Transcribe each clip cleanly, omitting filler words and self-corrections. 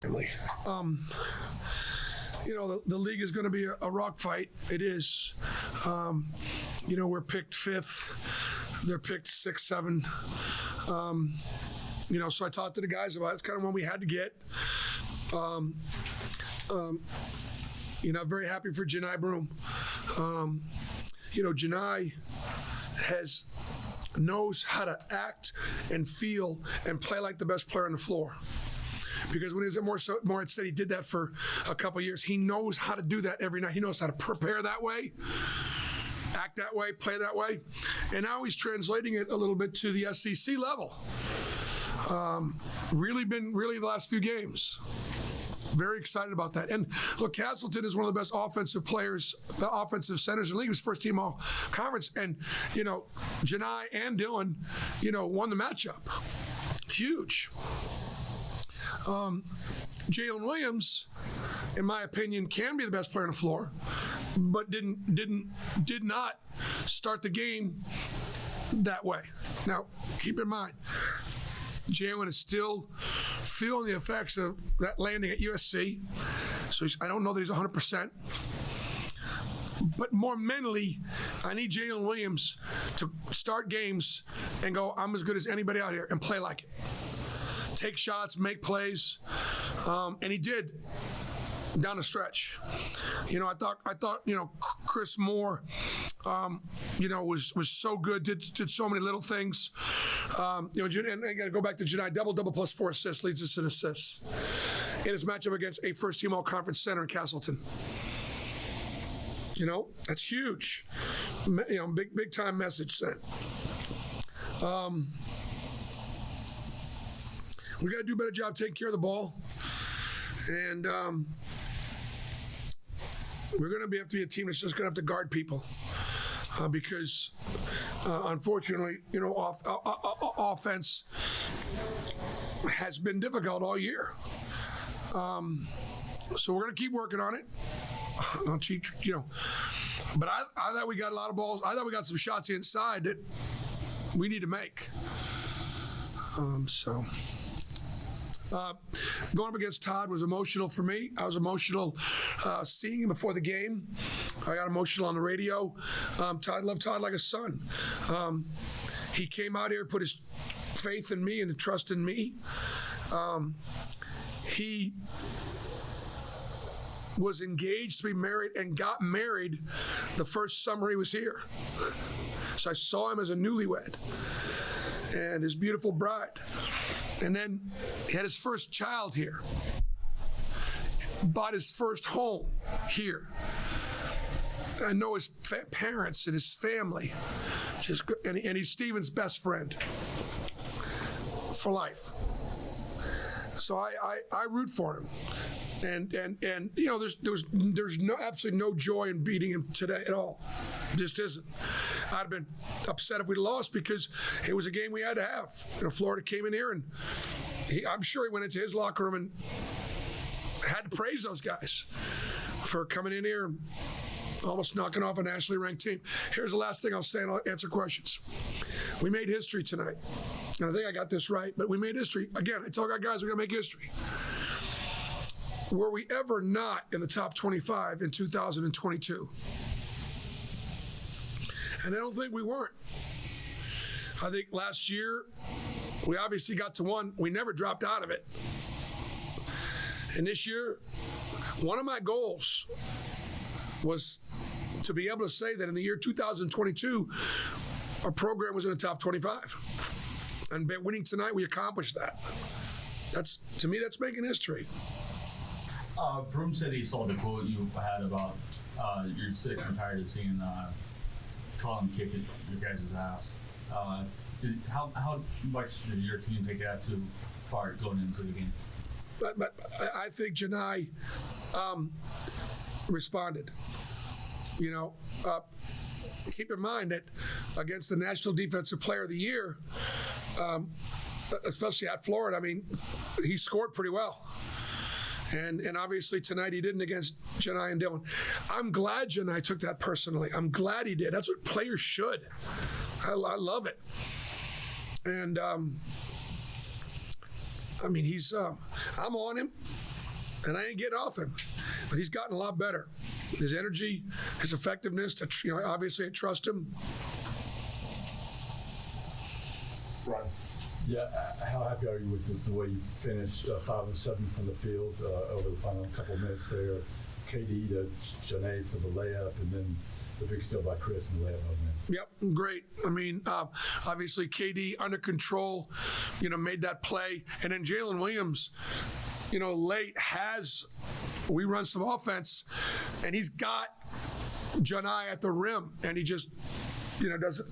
The league is going to be a rock fight. It is. We're picked 5th. They're picked 6, 7. So I talked to the guys about it. It's kind of one we had to get. I'm very happy for Janai Broom. Janai knows how to act and feel and play like the best player on the floor. Because when he was at Morehead State, he did that for a couple of years. He knows how to do that every night. He knows how to prepare that way, act that way, play that way. And now he's translating it a little bit to the SEC level. Really the last few games. Very excited about that. And look, Castleton is one of the best offensive centers in the league. He was first team all conference. And, Janai and Dylan, won the matchup. Huge. Jalen Williams, in my opinion, can be the best player on the floor, but did not start the game that way. Now, keep in mind, Jalen is still feeling the effects of that landing at USC, so I don't know that he's 100%. But more mentally, I need Jalen Williams to start games and go, I'm as good as anybody out here, and play like it. Take shots, make plays, and he did down the stretch. I thought Chris Moore, was so good, did so many little things. And I got to go back to Janai, double plus 4 assists, leads us in assists in his matchup against a first team all conference center in Castleton. That's huge. Big time message sent. We got to do a better job taking care of the ball. And we're going to have to be a team that's just going to have to guard people. Because, unfortunately, offense has been difficult all year. So we're going to keep working on it. But I thought we got a lot of balls. I thought we got some shots inside that we need to make. Going up against Todd was emotional for me. I was emotional seeing him before the game. I got emotional on the radio. Loved Todd like a son. He came out here, put his faith in me and trust in me. He was engaged to be married and got married the first summer he was here. So I saw him as a newlywed and his beautiful bride. And then he had his first child here, bought his first home here. I know his parents and his family, and he's Steven's best friend for life. So I root for him. And there's absolutely no joy in beating him today at all. Just isn't. I'd have been upset if we lost because it was a game we had to have. Florida came in here and I'm sure he went into his locker room and had to praise those guys for coming in here and almost knocking off a nationally ranked team. Here's the last thing I'll say, and I'll answer questions. We made history tonight. And I think I got this right, but we made history. Again, I tell our guys we're going to make history. Were we ever not in the top 25 in 2022? And I don't think we weren't. I think last year, we obviously got to 1. We never dropped out of it. And this year, one of my goals was to be able to say that in the year 2022, our program was in the top 25. And by winning tonight, we accomplished that. To me, that's making history. Broom said he saw the quote you had about you're sick and tired of seeing Colin kick your guys' ass. How much did your team take that to heart going into the game? But I think Janai responded. Keep in mind that against the National Defensive Player of the Year, especially at Florida, he scored pretty well. And obviously tonight he didn't against Janai and Dylan. I'm glad Janai took that personally. I'm glad he did. That's what players should. I love it. And he's I'm on him. And I ain't getting off him, but he's gotten a lot better. His energy, his effectiveness, obviously I trust him. Right. Yeah, how happy are you with the way you finished 5 of 7 from the field over the final couple of minutes there? KD to Janae for the layup, and then the big steal by Chris in the layup. Yep, great. I mean, obviously KD under control, made that play, and then Jalen Williams, late we run some offense, and he's got Janae at the rim, and he just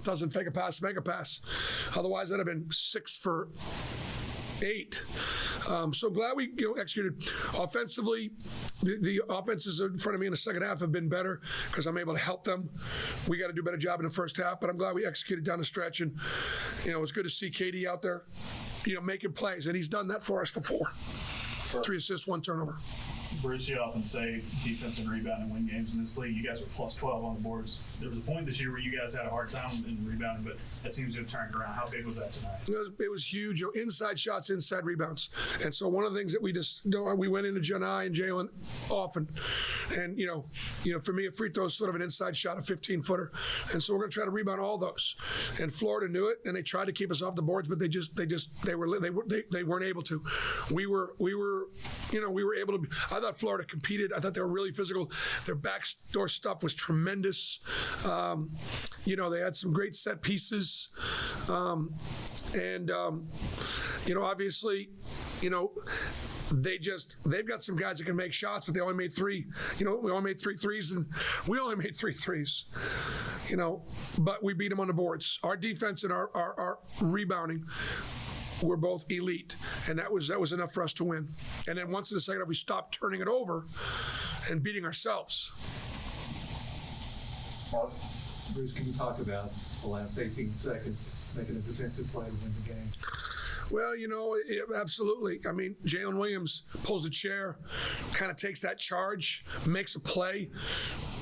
doesn't fake a pass, make a pass. Otherwise, that'd have been 6 for 8. So glad we executed offensively. The offenses in front of me in the second half have been better because I'm able to help them. We got to do a better job in the first half, but I'm glad we executed down the stretch. And it was good to see KD out there, making plays, and he's done that for us before. 3 assists, 1 turnover. Bruce, you often say defense and rebounding win games in this league. You guys are plus 12 on the boards. There was a point this year where you guys had a hard time in rebounding, but that seems to have turned around. How big was that tonight? It was huge. Inside shots, inside rebounds. And so one of the things that we went into Janai and Jalen often. And, for me, a free throw is sort of an inside shot, a 15-footer. And so we're going to try to rebound all those. And Florida knew it, and they tried to keep us off the boards, but they weren't able to. We were able to. I thought Florida competed. I thought they were really physical. Their backdoor stuff was tremendous. They had some great set pieces. Obviously, they've got some guys that can make shots, but they only made 3. We only made 3 threes, and we only made 3 threes. But we beat them on the boards. Our defense and our rebounding were both elite, and that was enough for us to win. And then once in the second half, we stopped turning it over and beating ourselves. Mark, Bruce, can you talk about the last 18 seconds making a defensive play to win the game? Well, absolutely. I mean, Jalen Williams pulls a chair, kind of takes that charge, makes a play,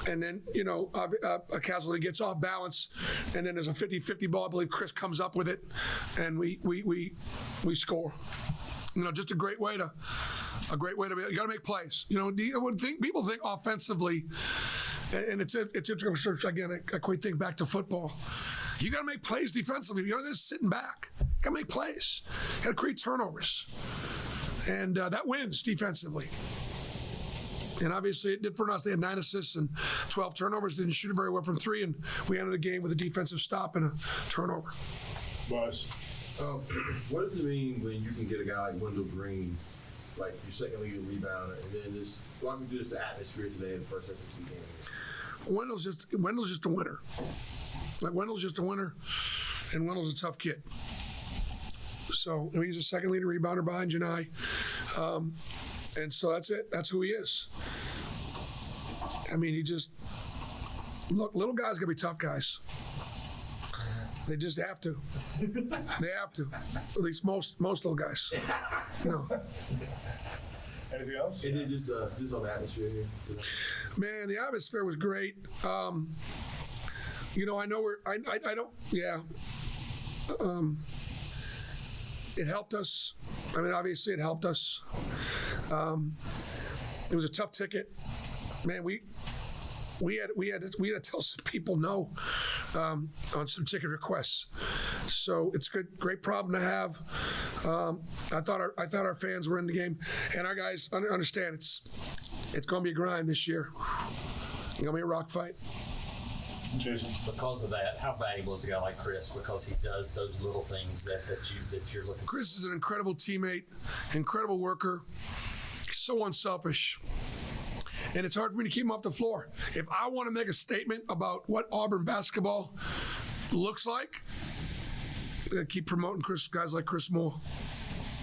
and then, a casualty gets off balance, and then there's a 50-50 ball. I believe Chris comes up with it, and we score. Just a great way to be. You got to make plays. People think offensively, and it's interesting. Again, I quite think back to football. You got to make plays defensively. You're not just sitting back. You got to make plays. You got to create turnovers. And that wins defensively. And obviously it did for us. They had 9 assists and 12 turnovers. Didn't shoot it very well from 3. And we ended the game with a defensive stop and a turnover. Buzz. What does it mean when you can get a guy like Wendell Green, like your second leading rebounder, and then just walk me through the atmosphere today in the first SEC game? Wendell's just a winner. Wendell's just a winner, and Wendell's a tough kid. So he's a second leading rebounder behind Janai. And so that's it. That's who he is. I mean, little guys gotta be tough guys. They just have to. They have to. At least most little guys. No. Anything else? And then just on the atmosphere here today. Man, the atmosphere was great. It helped us. I mean, obviously it helped us. It was a tough ticket. Man, we had to tell some people no on some ticket requests. So it's great problem to have. I thought our fans were in the game, and our guys understand it's going to be a grind this year. It's going to be a rock fight. Jason. Because of that, how valuable is a guy like Chris? Because he does those little things that you're looking for. Chris is an incredible teammate, incredible worker, so unselfish. And it's hard for me to keep him off the floor. If I want to make a statement about what Auburn basketball looks like, I keep promoting guys like Chris Moore.